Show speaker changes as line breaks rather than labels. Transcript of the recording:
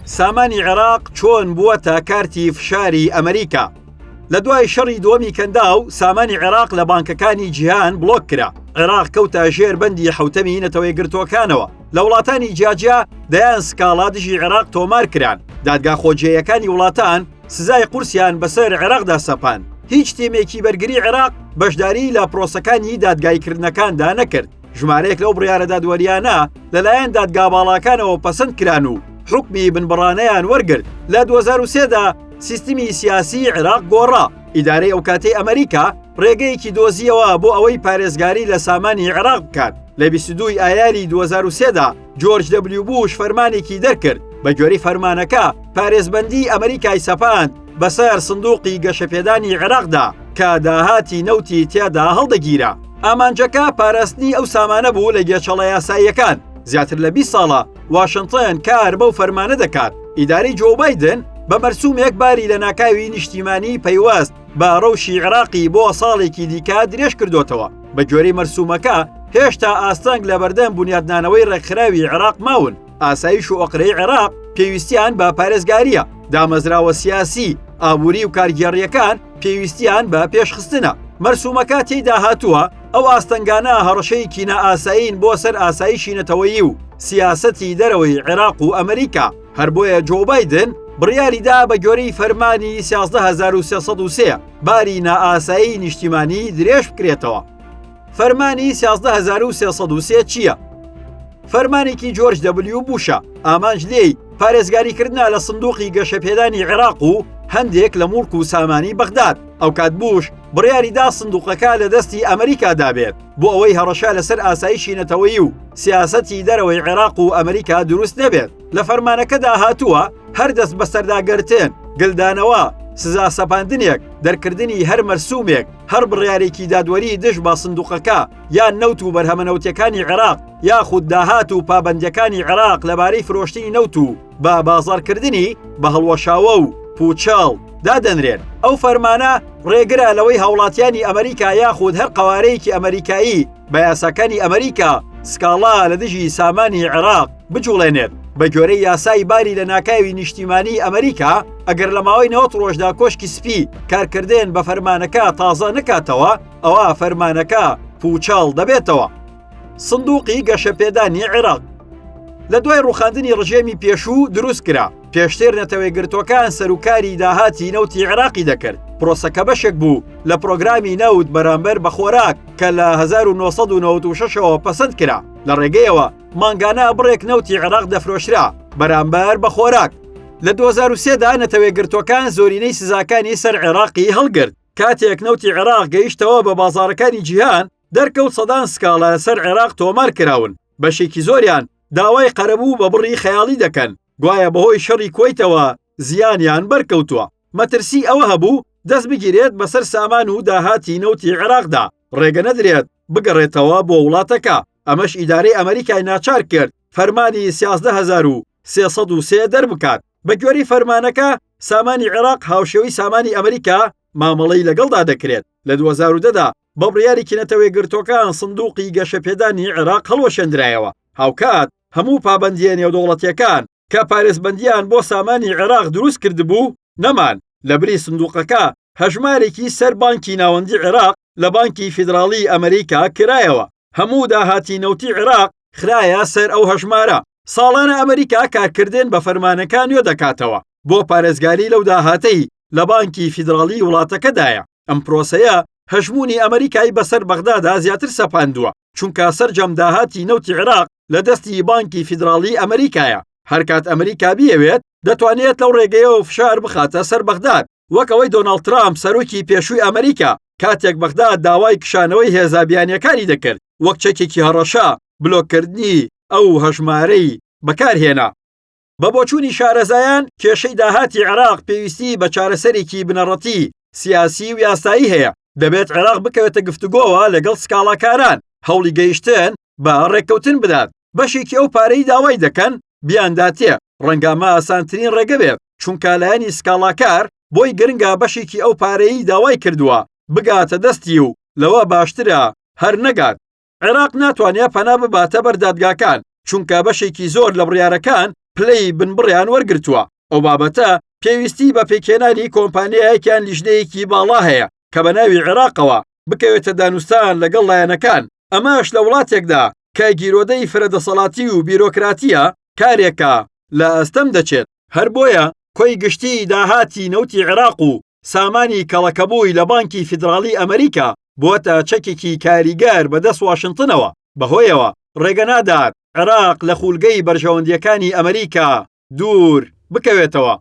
سامانی عێراق چۆن بووەتە کارتی فشاری ئەمریکا. لە دوای شەڕی دووەمی کەنداو سامانی عێراق لە بانکەکانی جیهان بڵۆک کرا. عێراق کەوتە ژێربەندی حوتەمی نەتەوەی گرتوەکانەوە. لە وڵاتانی جیاجیا دەیان سکاڵا دژی عێراق تۆمار کران. دادگا خۆجێیەکانی وڵاتان سزای قورسیان بەسەر عێراقدا سەپان. هیچ تێمێکی بەرگری عێراق بەشداری لە پرۆسەکانی دادگایکردنەکاندا نەکرد. ژمارەیەک لەو بڕیارە دادوەریانە لەلایەن دادگا باڵاکانەوە پەسەند کران و حکمی بنبڕانەیان وەرگرت. لە 2003دا سیستمی سیاسی عێراق گۆڕا. ئیدارەی ئەو کاتەی ئەمریکا ڕێگەیەکی دۆزیەوە بۆ ئەوەی پارێزگاری لە سامانی عێراق بکات. لە 22 ئایاری 2003دا جۆرج دەبلیو بوش فەرمانێکی دەرکرد. بە گوێرەی فەرمانەکە پارێزبەندی ئەمریکای سەپاند بەسەر سندوقی گەشەپێدانی عێراقدا کە داهاتی نەوتی تێدا هەڵدەگیرە. ئامانجەکە پاراستنی ئەو سامانە بوو لە گێچەڵە یاساییەکان. زیاتر لە 20 ساڵە واشنتن کار بەو فەرمانە دەکات. ئیدارەی جۆ بایدن بە مەرسومێک باری لە ناکاوی نیشتیمانی پەیوەست بە ڕەوشی عێراقی بۆ ساڵێکی دیکە درێژ کردوتەوە. بە گوێرەی مەرسومەکە هێشتا ئاستەنگ لە بەردەم بنیادنانەوەی ڕێکخراوی عێراق ماون. ئاسایش و ئۆقرەی عێراق پێویستیان بە پارێزگاریە. دامەزراوە سیاسی، ئابووری و کارگێڕیەکان پێویستیان بە پێشخستنە. مەرسومەکە تێیدا هاتووە ئەو ئاستەنگانە هەڕەشەیەکی نائاسایین بۆ سەر ئاسایشی نەتەوەیی و سیاسەتی دەرەوەی عێراق و ئەمریکا. هەر بۆیە جۆ بایدن بڕیاریدا بە گوێرەی فەرمانی 13303 باری نائاسایی نیشتیمانی درێژ بکرێتەوە. فەرمانی 13303 چییە؟ فەرمانێکی جۆرج دەبلیو بوشە. ئامانج لێی پارێزگاریکردنا لە سندوقی گەشەپێدانی عێراق و هەندێک لە موڵک و سامانی بەغداد. ئەو کات بوش بڕیاریدا سندوقەکە لە دەستی ئەمریکادا بێت بۆ ئەوەی هەڕەشە لەسەر ئاسایشی نەتەوەیی و سیاسەتی دەرەوەی عێراق و ئەمریکا دروست نەبێت. لە فەرمانەکەدا هاتووە هەر دەست بەسەرداگرتن، گلدانەوە، سزا سەپاندنێک، دەرکردنی هەر مەرسومێک، هەر بڕیارێکی دادوەری دژ بە سندوقەکە یان نەوت و بەرهەمەنەوتەکانی عێراق یاخود داهات و پابەندەکانی عێراق لەبارەی فرۆشتنی نەوت و بە بازاڕکردنی بە هەڵوەشاوە و پوچەڵ دادەنرێن. ئەو فەرمانە ڕێگرە لەوەی هاوڵاتیانی ئەمریکا یاخود هەر قەوارەیەکی ئەمریکایی بە یاساکانی ئەمریکا سکاڵا لە دژی سامانی عێراق بجوڵێنێت. بە گوێرەی یاسای باری لە ناکاوی نیشتیمانی ئەمریکا ئەگەر لە ماوەی 90 ڕۆژدا کۆشکی سپی کارکردن بە فەرمانەکە تازە نکاتەوە ئەوە فەرمانەکە پوچەڵ دەبێتەوە. سندوقی گەشەپێدانی عێراق لە دوای ڕوخاندنی ڕژێمی پێشوو دروست کرا. پێشتر نەتەوەی گرتوەکان سەرکاری داهاتی نەوتی عێراقی دەکرد. پرۆسەکە بەشێک بوو لە پرۆگرامی نەوت بەرامبەر بە خۆراک کە لە 1996ەوە پەسەند کرا. لە ڕێگەیەوە مانگانە بڕێک نەوتی عێراق دەفرۆشرا بەرامبەر بە خۆراک. لە 2003دا نەتەوەی گرتوەکان زۆرینەی سزاکانی سەر عێراقی هەڵگرت. کاتێک نەوتی عێراق گەیشتەوە بە بازاڕەکانی جیهان دەرکەوت سەدان سکاڵە سەر عێراق تۆمار کراون. بەشێکی زۆریان داوای قەرەبوو بە بڕی خەیاڵی دەکەن. گوایە بەهۆی شەڕی کۆیتەوە زیانیان بەرکەوتووە. مەترسی ئەوە هەبوو دەست بگیرێت بەسەر سامان و داهاتی نەوتی عێراقدا ڕێگە نەدرێت بگەڕێتەوە بۆ وڵاتەکە. ئەمەش ئیدارەی ئەمریکای ناچار کرد فەرمانی 13303 دەربکات. بە گوێرەی فەرمانەکە سامانی عێراق هاوشێوەی سامانی ئەمریکا مامەڵەی لەگەڵدا دەکرێت. لە 2010دا بە بڕیاری نەتەوەی گرتوەکان سندوقی گەشەپێدانی عێراق هەڵوەشێنرایەوە. هاوکات هەموو پابەندیە نێودەوڵەتیەکان کە پارێزبەندیان بۆ سامانی عێراق دروست کردبوو نەمان. لە بری سندوقەکە هەژمارێکی سەر بانکی ناوەندی عێراق لە بانکی فیدراڵی ئەمریکا کرایەوە. هەموو داهاتی نەوتی عێراق خرایە سەر ئەو هەژمارە. ساڵانە ئەمریکا کارکردن بە فەرمانەکان وێ دەکاتەوە بۆ پارێزگاری لەو داهاتەی لە بانکی فیدراڵی وڵاتەکەدایە. ئەم پرۆسەیە هەژمونی ئەمریکای بەسەر بەغدادا زیاتر سەپاندووە چونکە سەرجەم داهاتی نەوتی عێراق لە دەستی بانکی فیدراڵی ئەمریکایە. هەرکات ئەمریکا بیەوێت دەتوانێت لەو ڕێگەیەوە فشار بخاتە سەر بەغداد وەکەوەی دۆناڵد ترامپ سەرۆکی پێشووی ئەمریکا کاتێک بەغداد داوای کشانەوەی هێزابیانیەکانی دەکرد وەک چەکێکی هەڕەشە بلۆکردنی ئەو هەژمارەی بەکارهێنا. بە بۆچوونی شارەزایان کێشەی داهاتی عێراق پێویستی بە چارەسەرێکی بنەڕەتی سیاسی و یاسایی هەیە. دەبێت عێراق بکەوێتە گفتوگۆوە لەگەڵ سکاڵاکاران هەوڵی گەیشتن بە ڕێککەوتن بدات. بەشێکی ئەو پارەی داوای دەکەن بیانداتێ ڕەنگامە ئاسانترین ڕێگە بێت چونکە لایەنی سکاڵاکار بۆی گرنگە بەشێکی ئەو پارەی داوای کردووە بگاتە دەستی و لەوە باشترە هەر نەگات. عێراق ناتوانێت پەنا بباتە بەر دادگاکان چونکە بەشێکی زۆر لە بڕیارەکان پلەی بنبڕیان وەرگرتووە. ئەو بابەتە پێویستی بە پێکێنانی کۆمپانیایەکیان لیژنەیەکی باڵا هەیە کە بە ناوی عێراقەوە بکەوێتە دانوستان لەگەڵ لایەنەکان. ئەمەش لە وڵاتێکدا کە گیرۆدەی فرەدەسەڵاتی و بیرۆکراتیە کارێکە لە ئەستەم دەچێت. هەر بۆیە کۆی گشتی داهاتی نەوتی عێراق و سامانی کەڵەکەبووی لە بانکی فیدراڵی ئەمریکا بۆتە چەکێکی کاریگار بەدەست واشنگتنەوە. بەهۆیەوە ڕێگەنادات عێراق لە خولگەی بەرژەوەندیەکانی ئەمریکا دوور بکەوێتەوە.